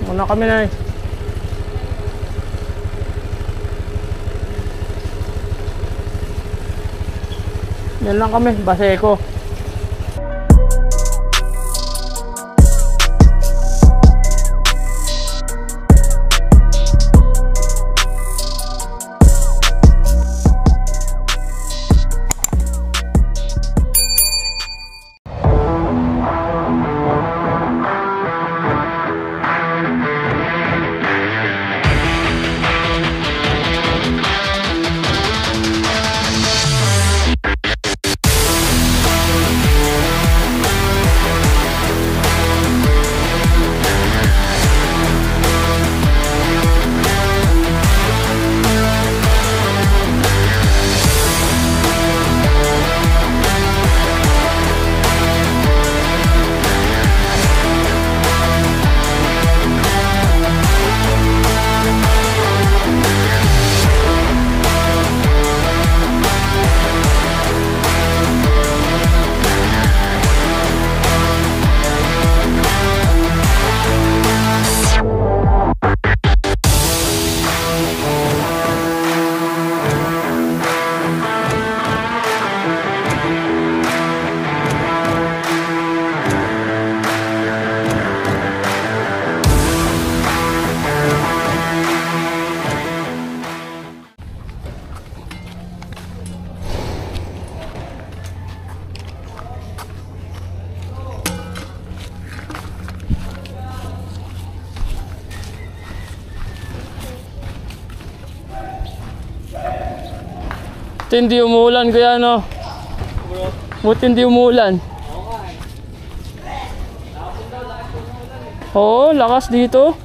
Una kami na eh. Yan lang kami, Baseco. Buti hindi umuulan kaya no? Buti hindi umuulan. Oo, lakas dito.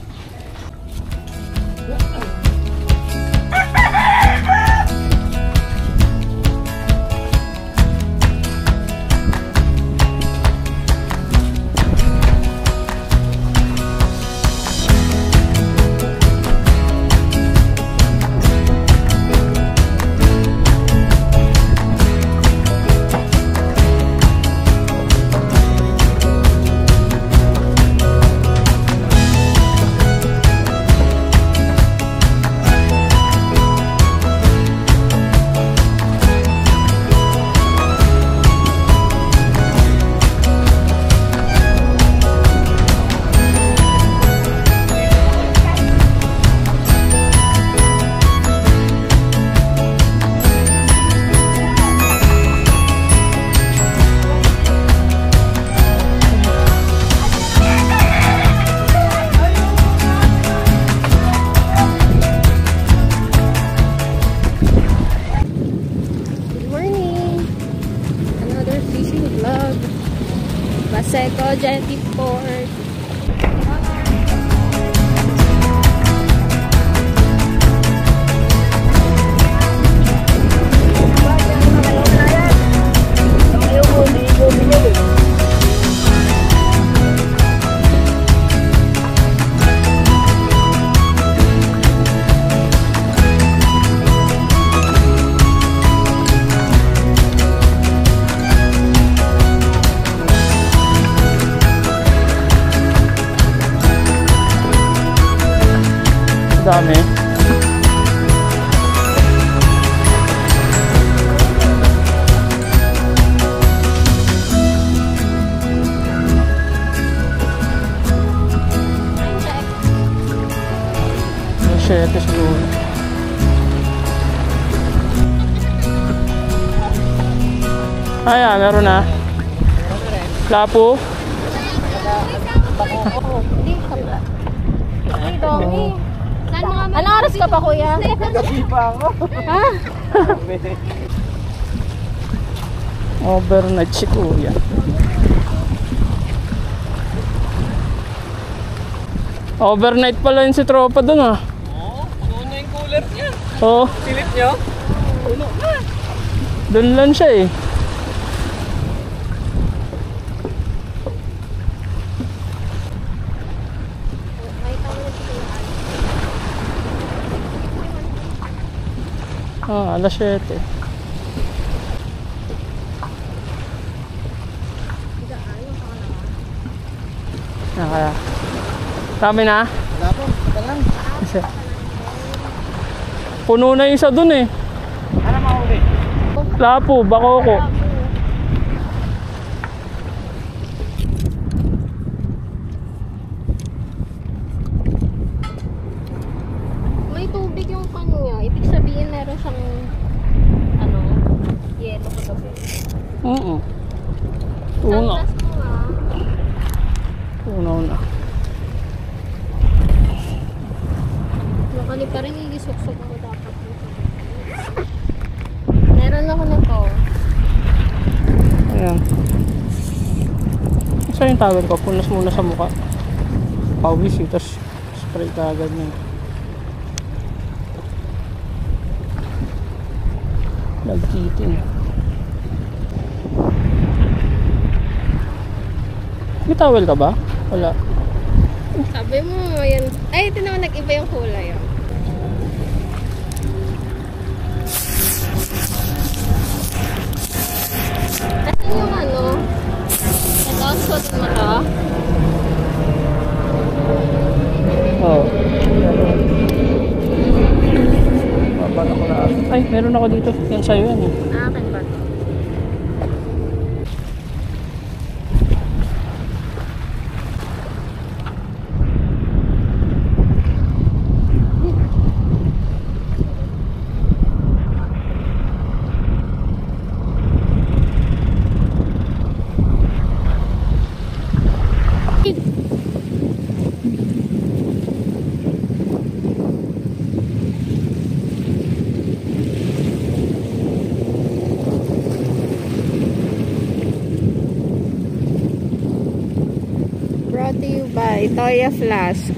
Baseco Jetty Port. Dami. Machete siguro. Ayan, meron na. Lapo. Anong oras ka pa, kuya? Gabi pa ako. Ha? Overnight si kuya. Overnight pala yun si tropa dun ah. Oo, puno na yung cooler niya. Oo. Silip niyo? Puno na. Dun lang siya eh. Ah, alas 7. Kami na. Wala po, ito lang. Isa. Puno na yung isa dun eh. Ano mahuli? Lapo, bakoko. May tubig yung kanya. Ibig sabihin meron siyang ano, yelo ko daw. Oo. Una. Tapos mo ah. Una. Nakali pa rin igisok-sok mo dapat. Meron ako na to. Ayan. Isa yung tawag ko. Punas muna sa mukha. Pawis eh. Tapos spray ka agad niya. Nagtitin. May towel ka ba? Wala. Sabi mo, yan. Ay, ito naman nag-iba yung kulay. Oh. Asan yung ano? Ito, suot mo to? Oo. Babala ko na. Ay, meron ako dito. Yan sa'yo yan eh. Akin ba to? Brought to you by Toya Flask.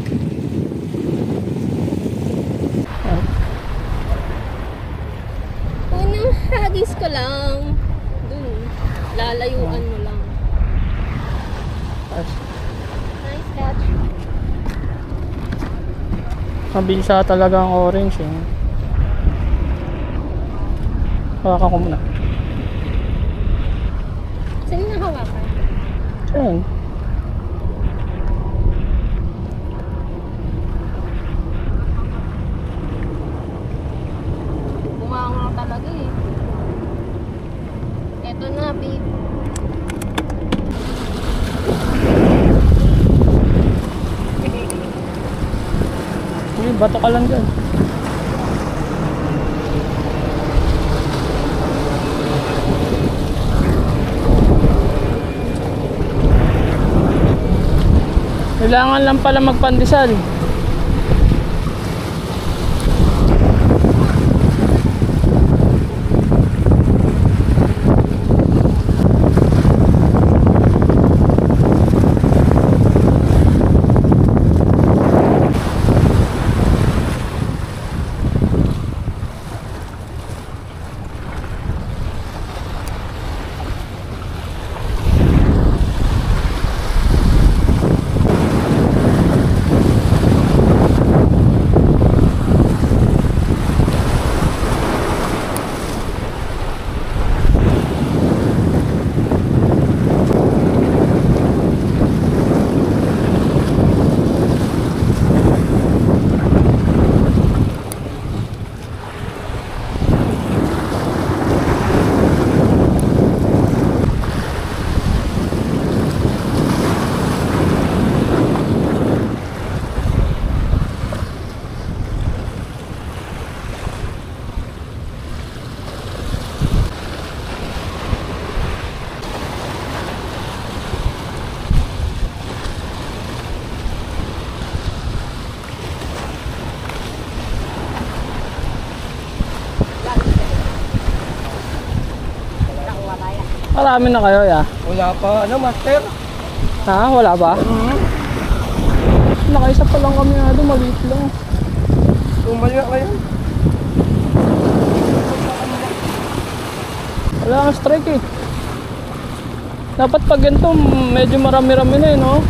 Unang hagis ko lang. Dun. Lalayuan mo lang. Nice catch. Mabilisa talaga ang orange eh. Hawakan ko muna. Saan yung nahawakan? Ayan. Bumanga talaga eh. Eto na, babe. Uy, bato ka lang dyan. Kailangan lang pala magpandesal. Marami na kayo, ya? Wala pa. Ano, master? Ha? Wala ba? Nakaisa pa lang kami nga doon, maliit lang. Tumali na kayo. Wala kang strike eh. Dapat pag ganito, medyo marami-rami na eh, no?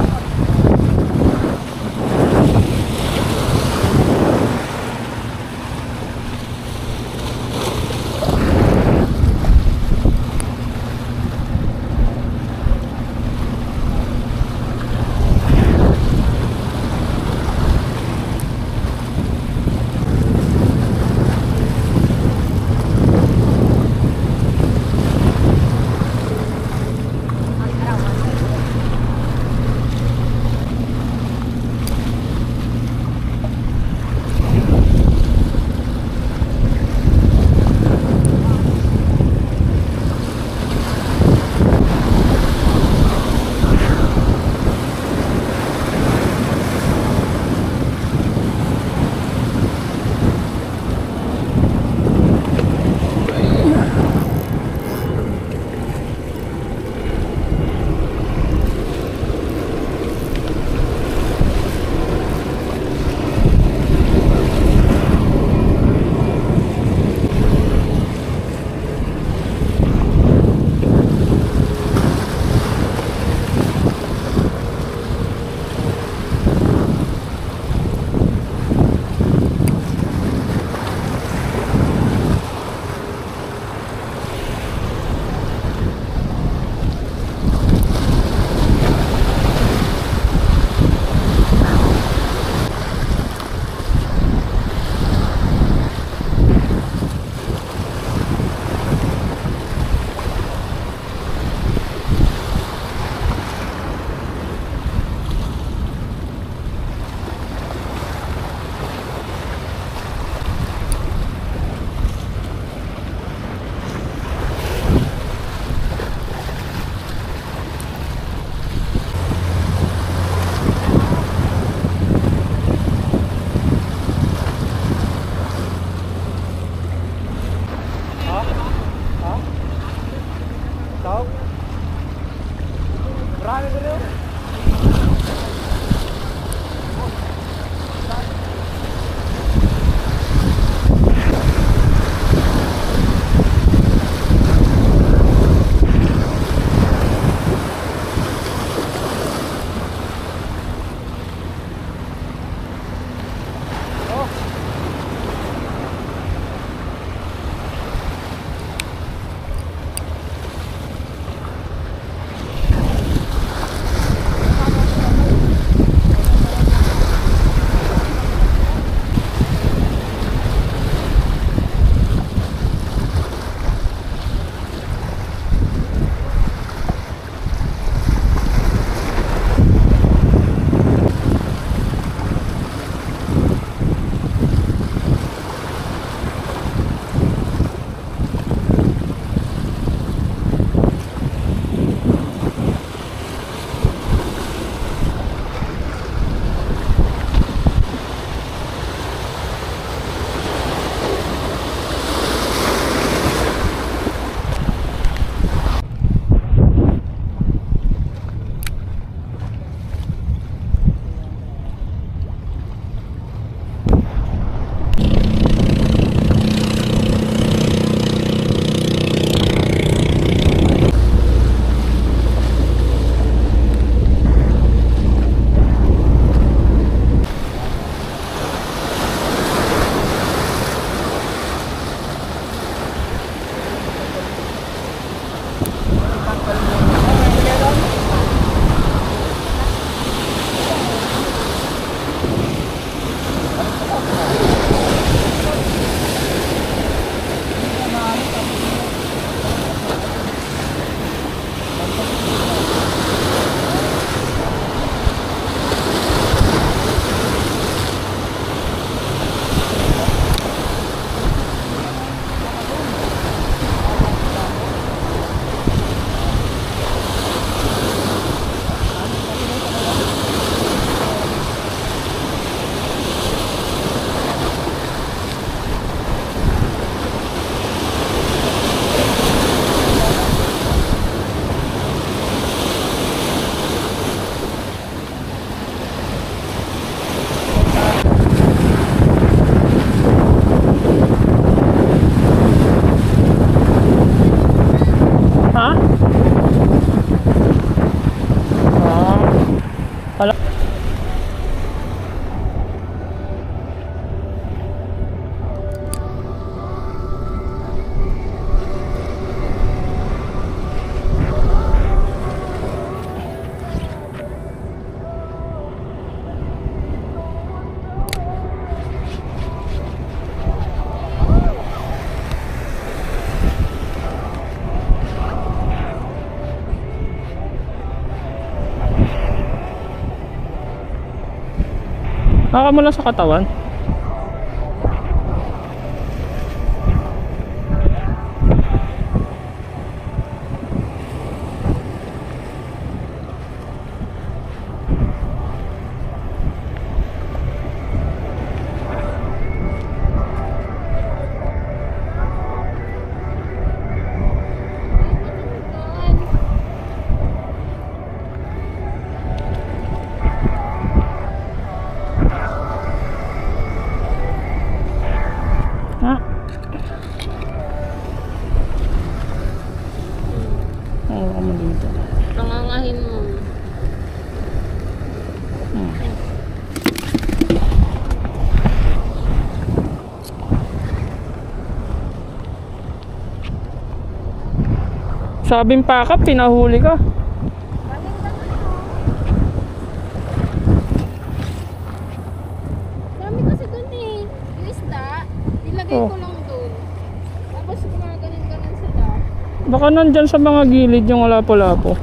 Haka mo lang sa katawan. Ha? Oo, kamo dito. Nangangahin mo. Sabing pakap, pinahuli ka. Dami kasi dun eh. Yung isda, nilagay Oh. ko lang dun. Tapos gumaganon-ganon sila. Baka nandyan sa mga gilid yung lapo-lapo.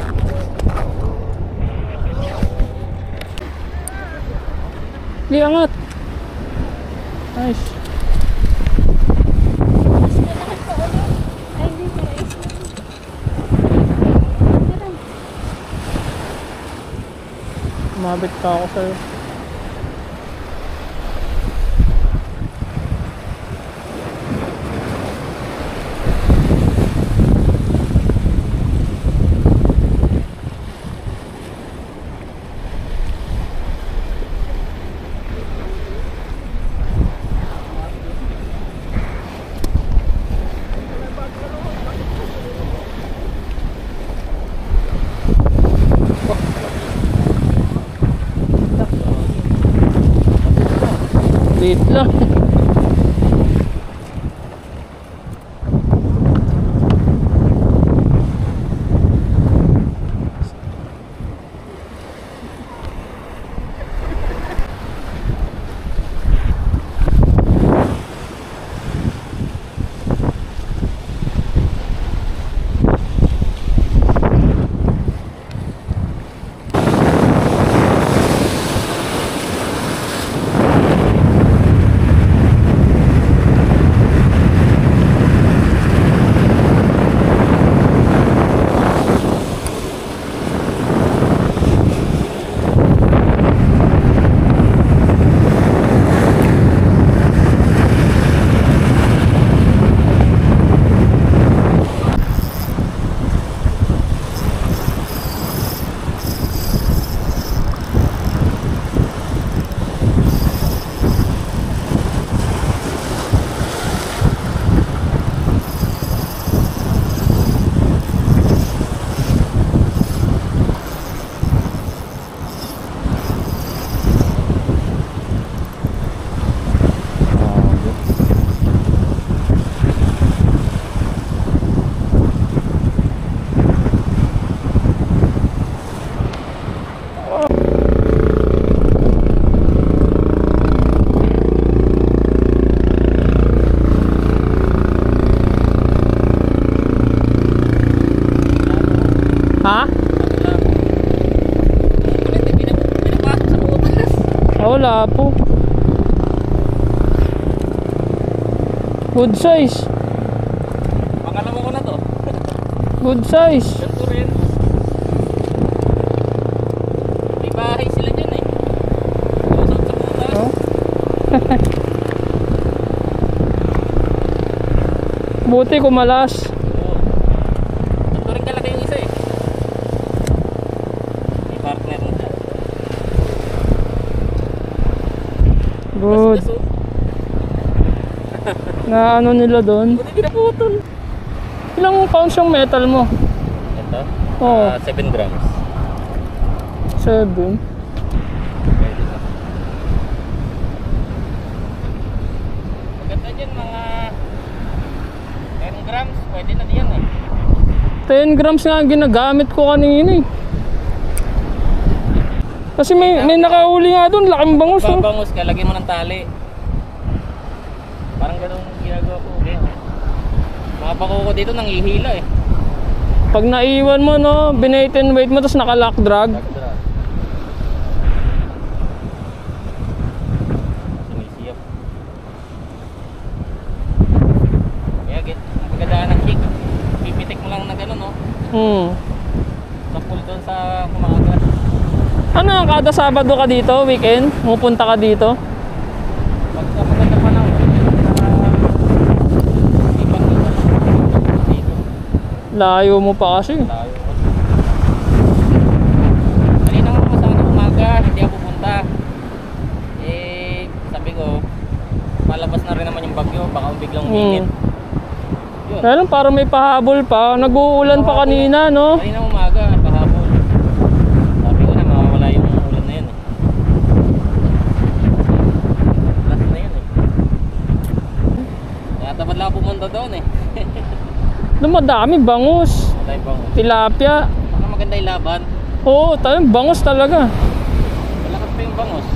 Di angat. Nice. Mas malakas pa ulit. Ay, hindi pa rin. Mabit pa ako sa'yo. Liit lang. Ha? Wala po. Good size. Pangalawa ko na to. Good size. Ganito rin. May bahay sila dyan eh. Lusot sa butas. Oh. Buti kumalas. Oo. Ganito rin kalaki yung isa eh. May partner na dyan. Good. Gas-gas, oh. Na ano nila doon? Buti pinaputol. Ilang pounds yung metal mo? Ito? Oo. 7 grams. 7. Pwede na. Maganda dyan mga 10 grams. Pwede na diyan eh. 10 grams nga ang ginagamit ko kanina eh. Kasi may nakahuli nga doon, laking bangus. Oh. Babangus ka, lagyan mo ng tali. Parang ganun ginagawa ko. Okay. Mga bako ko dito nangihila eh. Pag naiwan mo, no, binait and wait mo, tapos naka-lock drag. Nagdra. Sa pool doon sa Kumakagat. Ano, kada Sabado ka dito, weekend? Pupunta ka dito? Pagka maganda pa lang. Ibang dito. Layo mo pa kasi. Tayo. Kanina nga kasama ng umaga, hindi ako pupunta. Eh, sabi ko, palabas na rin naman yung bagyo, baka biglang uminit. Yun. Kaya lang parang may pahabol pa. Nag-uulan pa kanina, no? Kanina umaga, pahapon. Sabi ko na, mawawala yung ulan na yun eh. Last na yun eh. Kaya tamad lang ako pumunta doon eh. Dumadami, bangus, Tayo bang, tilapia. baka maganda yung laban. Oo, bangus talaga. Malakas pa yung bangos.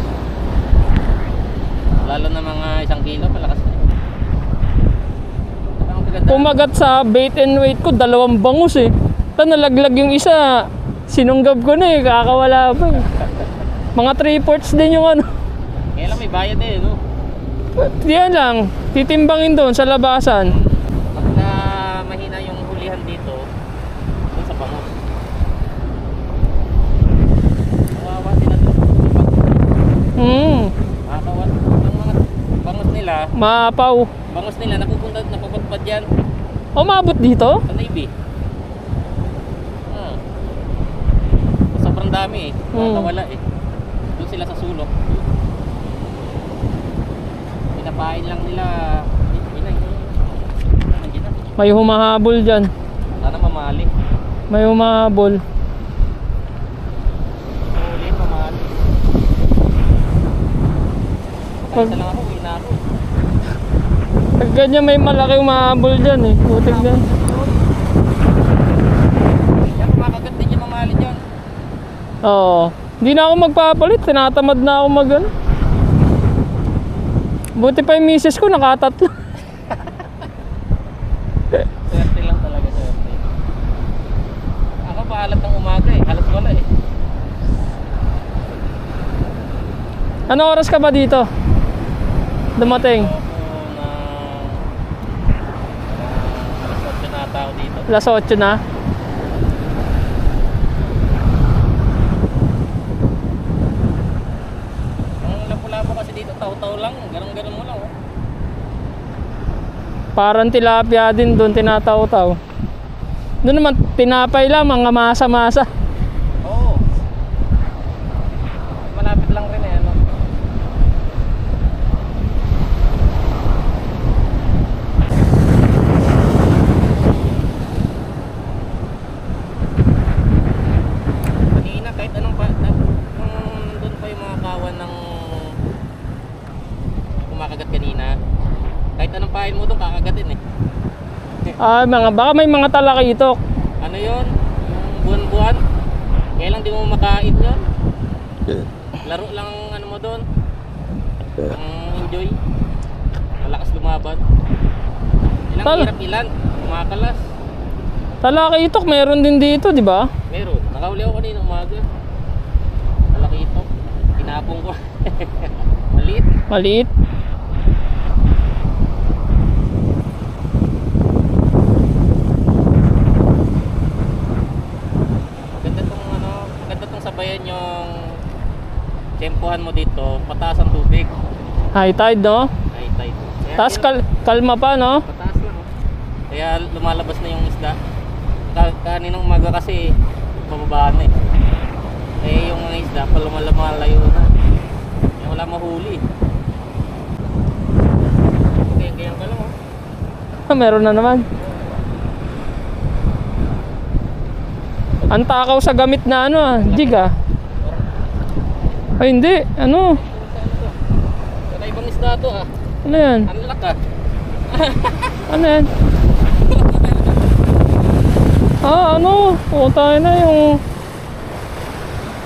Lalo na mga 1 kilo, malakas na. Ang maganda. Kumagat sa bait and weight ko, 2 bangus eh. Nalaglag yung isa. Sinunggab ko na eh, kakawala pa eh. Mga 3/4 din yung ano. Kaya lang may bayad eh, no? Yan lang, titimbangin doon sa labasan. Pagka mahina yung hulihan dito, doon sa bangos. Kawawa sila doon. Nakakawa. Yung mga bangos nila, Maapaw. napuputpad yan Umabot dito? sa Navy. Sobrang dami eh. Nakakawala eh. Doon sila sa sulok. Pinapain lang nila. Nandiyan na. May humahabol dyan. Sana mamali. May humahabol. Huli, mamali. Isa lang ako, uwi na ako. Pag ganyan may malaki humahabol dyan eh. Butik dyan. Yan, kumakagat din yung mamali dyan. Oo. Hindi na ako magpapalit. Tinatamad na ako mag ano. Buti pa yung misis ko nakatatlo. Swerte lang talaga, swerte. Ako paalat ng umaga eh, halos wala eh. Ano oras ka ba dito? Dumating. Ako na alas 8 na tao dito. Alas 8 na. Ang lapu-lapu kasi dito, taw-taw lang, ganun-ganun mo lang oh. Parang tilapia din doon tinataw-taw. Doon naman tinapay lang, mga masa-masa. Oo. Malapit lang rin eh, ano. Kanina kahit anong doon pa yung mga kawan ng kumakagat kanina. Kahit anong pain mo doon, kakagatin eh. Baka may mga talakitok. Ano yun? Yung buwan-buwan? Kaya lang di mo makain yun. Laro lang ang ano mo doon. Ang enjoy. Malakas lumaban. Ilang hirap ilan. Kumakalas. Talakitok meron din dito, di ba? Meron. Nakahuli ako kanina umaga. Talakitok. Tinapong ko. Maliit. Maliit. Maganda tong sabayan yung tempuhan mo dito. Pataas ang tubig. High tide, no? High tide. Tapos kalma pa, no? Pataas lang oh. Kaya lumalabas na yung isda. Kaninang umaga kasi bababa na eh. Kaya yung mga isda pa lumalayo na. Kaya wala mahuli. Kaya ka lang oh. Meron na naman. Ang takaw sa gamit na ano jig ah. Ay hindi, ano? Wala ibang isda to ah. Ano yan? Ang lak ah. Ano yan? Ano? Tayo na yung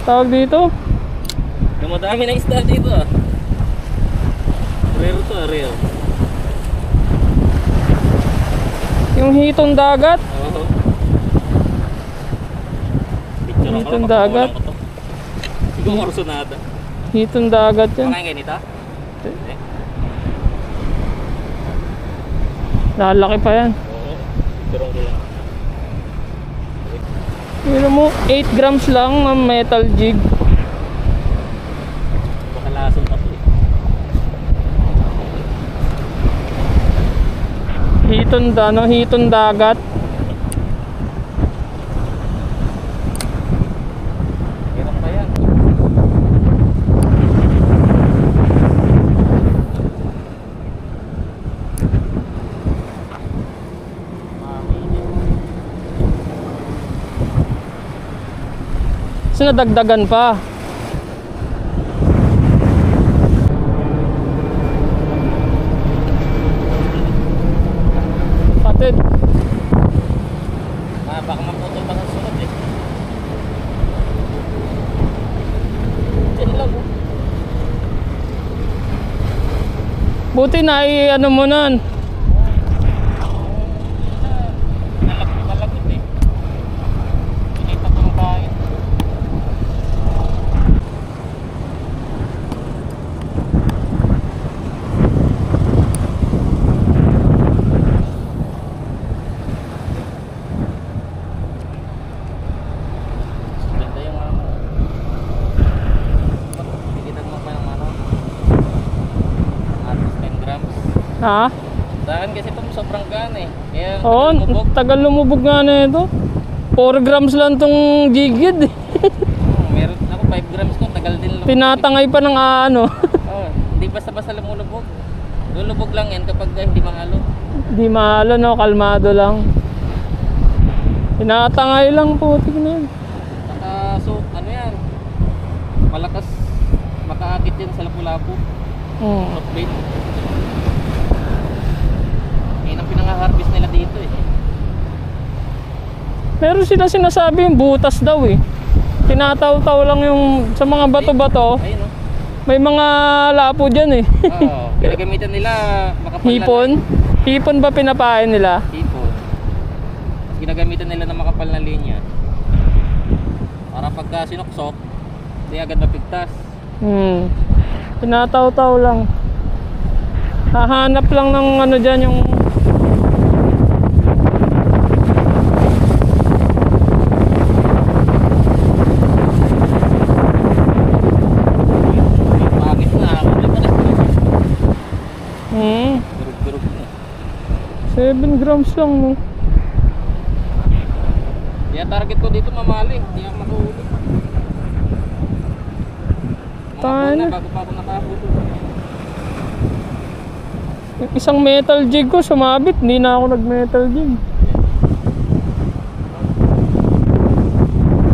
tawag dito. Dumadami na isda dito ah. Rare to ah, rare. Yung hitong dagat. Oo. Hitong dagat. Siguro orsunada. Hitong dagat yan. Makain kayo nito? Lalaki pa yan. Oo. Turong ko lang. Yun mo, 8 grams lang ng metal jig. Baka lasol pa to eh. Hiton dagat. Hirap pa yan. So nadagdagan pa. Patid. Baka maputol pa sa sunod eh. Diyan lang oh. Buti na ano mo nun. Nalagot eh. Pinita ko ng kain. Ganda yung ano. Tigitan mo pa yung ano. Atos 10 grams. Ha? Sa akin kasi ito sobrang gaan eh. Kaya Oo, lumubog. tagal lumubog nga na ito. 4 grams lang tong jigid. Meron ako 5 grams ko, tagal din lumubog. Tinatangay pa ng ano. Oh, hindi basta-basta lumulubog. Lulubog lang yan kapag hindi mahalo. Di mahalo no, kalmado lang. Tinatangay lang po, tignan. Saka so, ano yan? Malakas makaakit yan sa lapu-lapu. Rockbait. Yan ang pinanga-harvest nila dito eh. Pero sila sinasabi yung butas daw eh. Tinataw-taw lang yung sa mga bato-bato. Ayun oh. May mga lapo dyan eh. Oo, pinagamitan nila makapal na Hipon? Hipon ba pinapain nila? hipon. Tapos ginagamitan nila ng makapal na linya. Para pagka sinuksok, hindi agad mapigtas. Tinataw-taw lang. Hahanap lang ng ano dyan yung Pangit na, durug-durug na. 7 grams lang no. Kaya target ko dito mamali, hindi ako makahuli. Mga Tayo buwan na na. bago pa ako nakahuli. Yung isang metal jig ko sumabit, hindi na ako nag metal jig.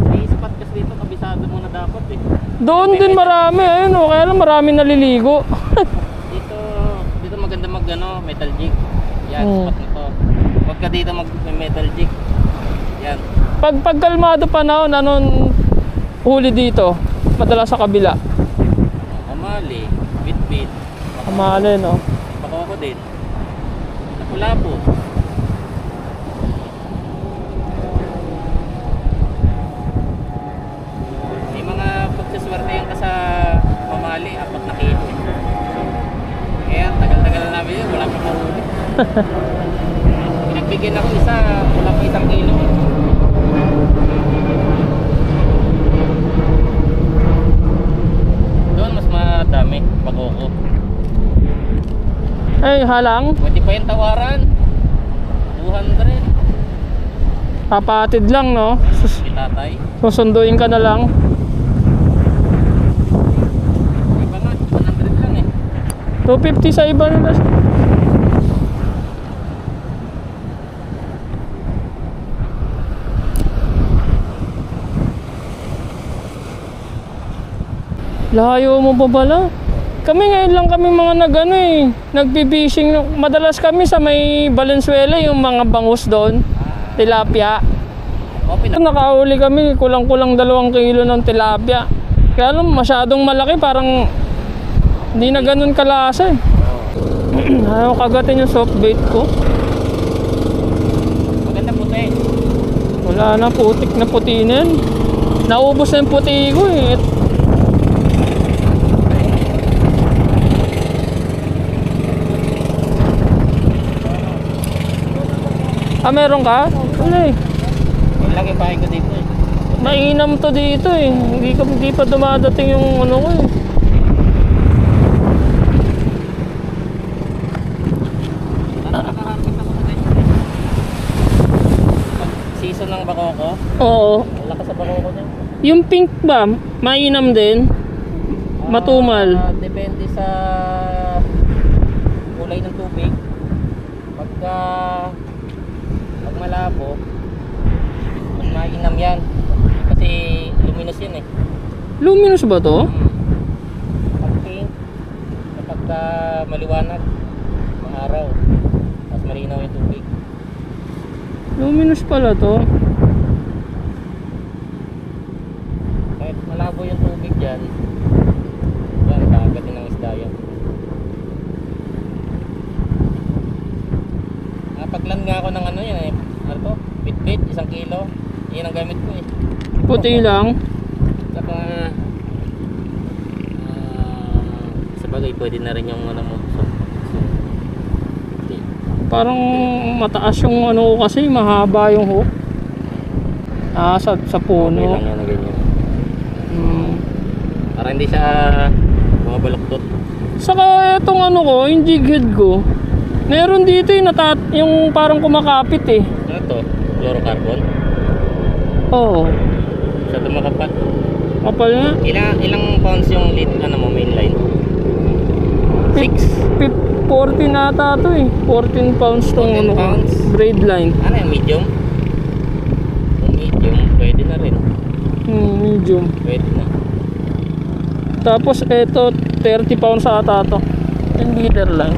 May spot kasi dito, kabisado mo na dapat eh. Doon din marami, ayun o, kaya lang marami naliligo. Dito maganda mag ano, metal jig. Yan, spot nito. Huwag ka dito mag metal jig. Yan. Pag kalmado panahon, anong huli dito? Madalas sa kabila. Mamali, bit-bit. Kamali no. Baka ako din. Lapu-lapu. May mga pagsaswerte yan ka sa mamali, 4 na kilo. Kaya tagal-tagal na namin yun, wala pa mahuli. Pinagbigyan ako isa, wala pa 1 kilo. Doon mas madami, bakoko. Ay, halang. Pwede pa yung tawaran. 200. Papatid lang no. Si tatay. Susunduin ka na lang. Iba nga, 100 lang eh. 250 sa iba nila. Layo mo pa pala. Kami ngayon lang kami mga nagano eh, nagbi-fishing. Madalas kami sa may Valenzuela, yung mga bangus doon, tilapia. Okay na. Nakahuli kami, kulang-kulang 2 kilo ng tilapia. Kaya lang masyadong malaki, parang hindi na ganun kalasa eh. Ayaw kagatin yung soft bait ko. Maganda puti. Wala na, putik na puti na yan. Naubos na yung puti ko eh. Ah, meron ka? Wala eh. Yung lagi pahay ko dito eh. mainam to dito eh. Hindi pa dumadating yung ano ko eh. Nakaharvest ako sa ganyan. Pag season ng bakoko, Oo. lakas sa bakoko niya. Yung pink ba, mainam din? Matumal. Depende sa kulay ng tubig. Pag malabo, mas mainam yan. Kasi luminous yan eh. Luminous ba to? Pag pink, kapag maliwanag, araw, mas malinaw yung tubig. Luminous pala to. Kahit malabo yung tubig dyan, yan, kagatin ng isda yan. Nakapaglan nga ako ng ano yan eh, ano to? Bit-bit, 1 kilo. Yan ang gamit ko eh. Puti lang. Saka sa bagay pwede na rin yung ano mo. Parang mataas yung ano ko kasi, mahaba yung hook. Sa Okay puno. lang yan na ganyan. Para hindi siya mga baluktot. Saka itong ano ko, yung jig head ko, meron dito yung parang kumakapit eh. Ano to? Fluorocarbon? Oo. Sa dumakapal. Kapal nga. Ilang pounds yung lead, ano mo, main line? 6? 14 ata to eh. 14 pounds tong 14 ano, pounds? braid line. Ano yung medium? Kung medium, pwede na rin. Medium. Pwede na. Tapos eto 30 pounds ata to. Yung leader line.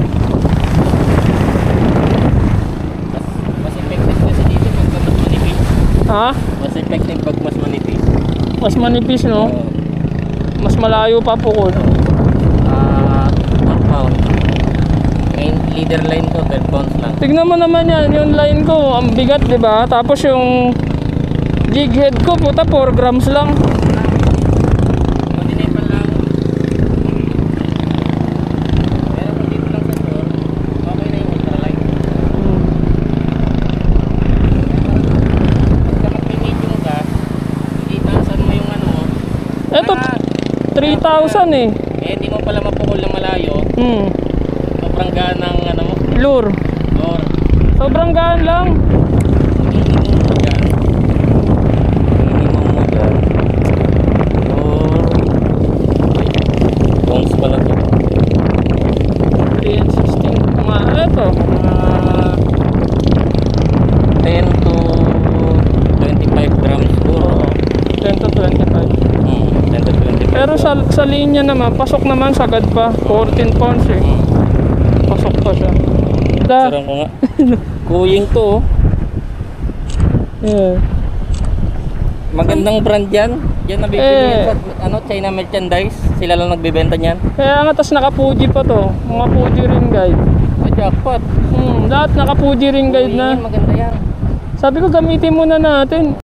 Mas effective kasi dito pag mas manipis. Ha? Mas effective pag mas manipis. Mas manipis no? Oo. Mas malayo pa pukol. 4 pounds. Main leader line ko, 12 pounds lang. Tignan mo naman yan, yung line ko, ang bigat, di ba? Tapos yung jig head ko, puta, 4 grams lang. Continental lang. Pero kung dito lang sa store, okay na yung ultralight. Pagka mag-medium ka, hindi taasan mo yung ano mo. Eto, 3,000 eh. Eh, hindi mo pala mapukol ng malayo. Sobrang gaan ng ano mo. Lure. Or, Sobrang gaan lang. minimum mo dyan. Minimum mo dyan. Or, bounce pala to. 3 and 16. Eto. 10 to 25 grams siguro. 10 to 25. 10 to 25. Pero sa linya naman, pasok naman sagad pa. 14 pounds eh. Pasok pa siya. Sarang ko nga. Kuying to. Yeah. Magandang brand yan. Yan nabibili yan sa China merchandise. Sila lang nagbebenta niyan. Kaya nga, tas naka-Fuji pa to. Mga Fuji ring guide. Jackpot. Lahat naka-Fuji ring guide na. Maganda yan. Sabi ko, gamitin muna natin.